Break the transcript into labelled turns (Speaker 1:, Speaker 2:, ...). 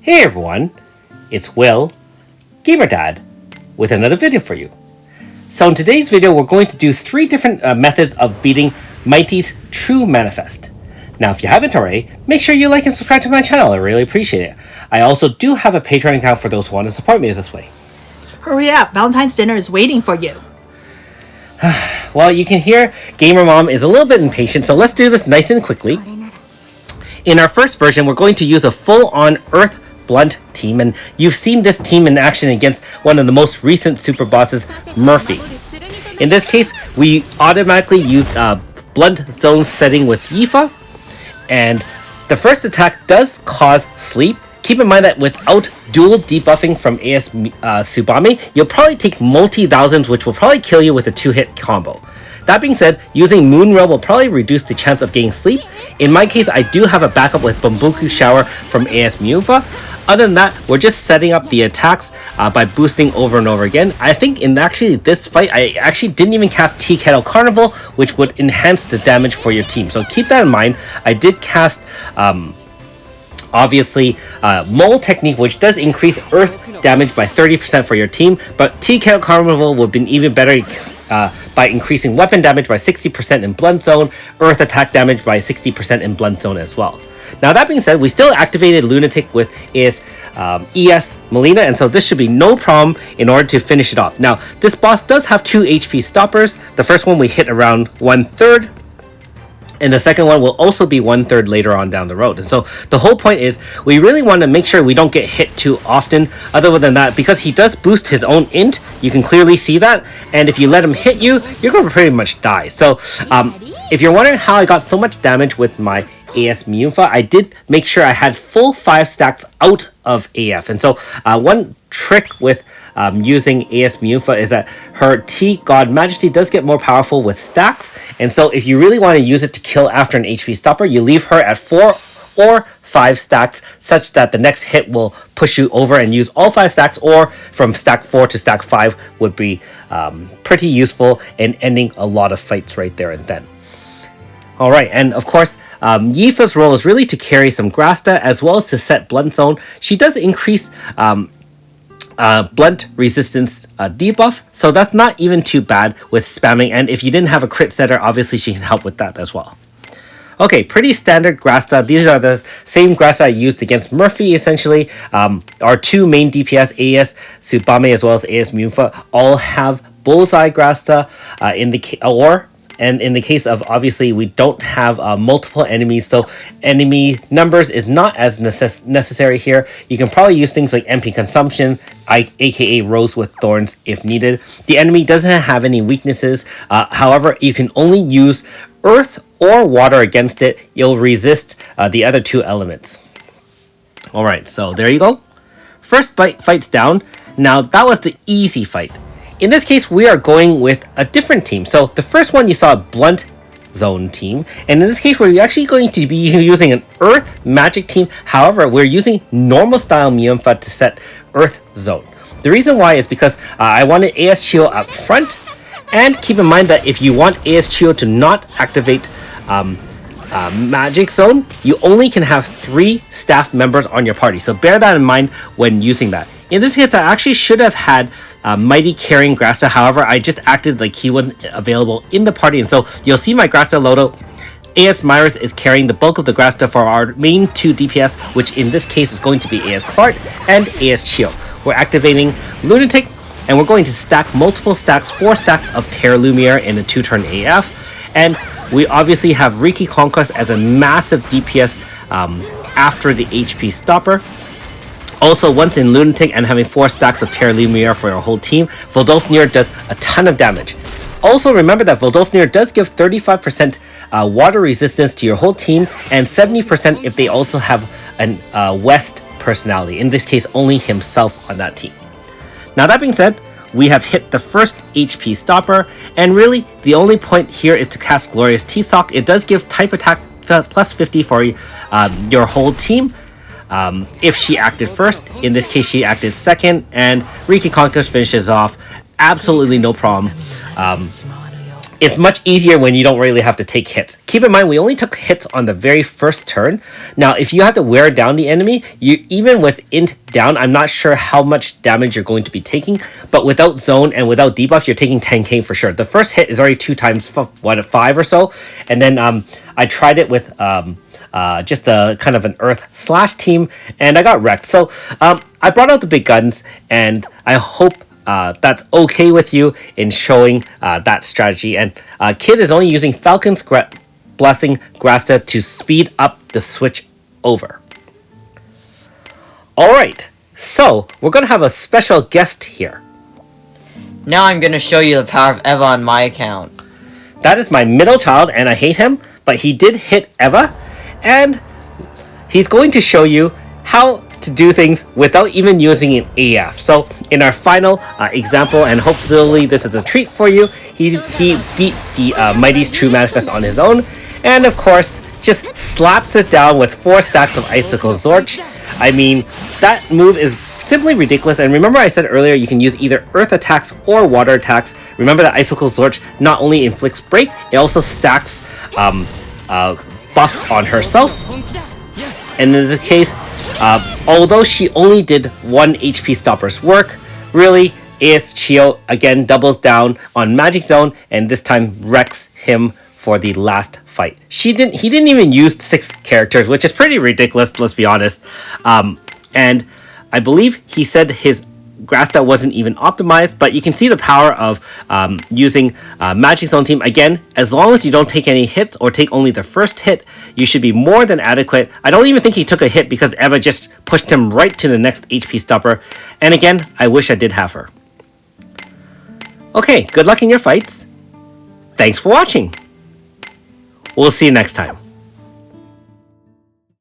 Speaker 1: Hey everyone, it's Will, GamerDad, with another video for you. So in today's video, we're going to do 3 different methods of beating Mighty's True Manifest. Now, if you haven't already, make sure you like and subscribe to my channel. I really appreciate it. I also do have a Patreon account for those who want to support me this way.
Speaker 2: Hurry up, Valentine's dinner is waiting for you.
Speaker 1: Well, you can hear Gamer Mom is a little bit impatient, so let's do this nice and quickly. In our first version, we're going to use a full-on Earth Blunt team, and you've seen this team in action against one of the most recent super bosses, Murphy. In this case, we automatically used Blunt Zone setting with Yifa, and the first attack does cause sleep. Keep in mind that without dual debuffing from AS Tsubame, you'll probably take multi-thousands, which will probably kill you with a 2-hit combo. That being said, using Moon Rail will probably reduce the chance of getting sleep. In my case, I do have a backup with Bambuku Shower from AS Myufa. Other than that, we're just setting up the attacks by boosting over and over again. I think in actually this fight, I actually didn't even cast Tea Kettle Carnival, which would enhance the damage for your team. So keep that in mind. I did cast obviously Mole Technique, which does increase earth damage by 30% for your team, but Tea Kettle Carnival would have been even better by increasing weapon damage by 60% in Blunt Zone, earth attack damage by 60% in Blunt Zone as well. Now that being said, we still activated Lunatic with ES Melina, and so this should be no problem in order to finish it off. Now, this boss does have 2 HP stoppers. The first one we hit around 1/3, and the second one will also be 1/3 later on down the road. And so the whole point is we really want to make sure we don't get hit too often. Other than that, because he does boost his own int, you can clearly see that. And if you let him hit you, you're going to pretty much die. So if you're wondering how I got so much damage with my AS Myufa, I did make sure I had full 5 stacks out of AF. And so one trick with using AS Myufa is that her T God Majesty does get more powerful with stacks, and so if you really want to use it to kill after an HP stopper, you leave her at 4 or 5 stacks such that the next hit will push you over and use all 5 stacks, or from stack 4 to stack 5 would be pretty useful in ending a lot of fights right there and then. Alright, and of course, Yifa's role is really to carry some Grasta as well as to set Blunt Zone. She does increase blunt resistance debuff, so that's not even too bad with spamming, and if you didn't have a crit setter, obviously she can help with that as well. Okay, pretty standard Grasta. These are the same Grasta I used against Murphy essentially. Our 2 main DPS, AS Tsubame as well as AS Myufa, all have Bullseye Grasta in the case of, obviously, we don't have multiple enemies, so enemy numbers is not as necessary here. You can probably use things like MP Consumption, aka Rose with Thorns, if needed. The enemy doesn't have any weaknesses. However, you can only use Earth or Water against it. You'll resist the other 2 elements. Alright, so there you go. First fight's down. Now, that was the easy fight. In this case, we are going with a different team. So the first one you saw a Blunt Zone team, and in this case we're actually going to be using an Earth Magic team. However, we're using normal style Myufa to set Earth Zone. The reason why is because I wanted AS Chio up front, and keep in mind that if you want AS Chio to not activate Magic Zone, you only can have 3 staff members on your party. So bear that in mind when using that. In this case, I actually should have had Mighty carrying Grasta. However, I just acted like he wasn't available in the party, and so you'll see my Grasta Loto. AS Myris is carrying the bulk of the Grasta for our main 2 DPS, which in this case is going to be AS Clark and AS Chio. We're activating Lunatic, and we're going to stack multiple stacks, 4 stacks of Terra Lumiere in a 2-turn AF, and we obviously have Riki Conquest as a massive DPS after the HP stopper. Also, once in Lunatic and having 4 stacks of Terra Lumiere for your whole team, Voldothnir does a ton of damage. Also, remember that Voldothnir does give 35% water resistance to your whole team, and 70% if they also have a West personality. In this case, only himself on that team. Now, that being said, we have hit the first HP stopper, and really, the only point here is to cast Glorious T-Sock. It does give type attack plus 50 for your whole team. If she acted first, in this case she acted second, and Riki Conquest finishes off absolutely no problem. it's much easier when you don't really have to take hits. Keep in mind, we only took hits on the very first turn. Now, if you have to wear down the enemy, you even with int down, I'm not sure how much damage you're going to be taking, but without zone and without debuff, you're taking 10k for sure. The first hit is already 2 times 5 or so, and then I tried it with just a kind of an earth slash team, and I got wrecked. So I brought out the big guns, and I hope that's okay with you in showing that strategy. And Kid is only using Falcon's Blessing Grasta to speed up the switch over. Alright, so we're going to have a special guest here.
Speaker 3: Now I'm going to show you the power of Eva on my account.
Speaker 1: That is my middle child, and I hate him, but he did hit Eva, and he's going to show you how to do things without even using an AF. So in our final example, and hopefully this is a treat for you, he beat the Mighty's True Manifest on his own, and of course just slaps it down with 4 stacks of Icicle Zorch. I mean, that move is simply ridiculous. And remember I said earlier you can use either earth attacks or water attacks. Remember that Icicle Zorch not only inflicts break, it also stacks buff on herself. And in this case, although she only did 1 HP stopper's work, really is Chio again doubles down on Magic Zone, and this time wrecks him for the last fight. He didn't even use 6 characters, which is pretty ridiculous, let's be honest. And I believe he said his Grasta wasn't even optimized, but you can see the power of using Magic Zone team. Again, as long as you don't take any hits or take only the first hit, you should be more than adequate. I don't even think he took a hit because Eva just pushed him right to the next HP stopper. And again, I wish I did have her. Okay, good luck in your fights. Thanks for watching. We'll see you next time.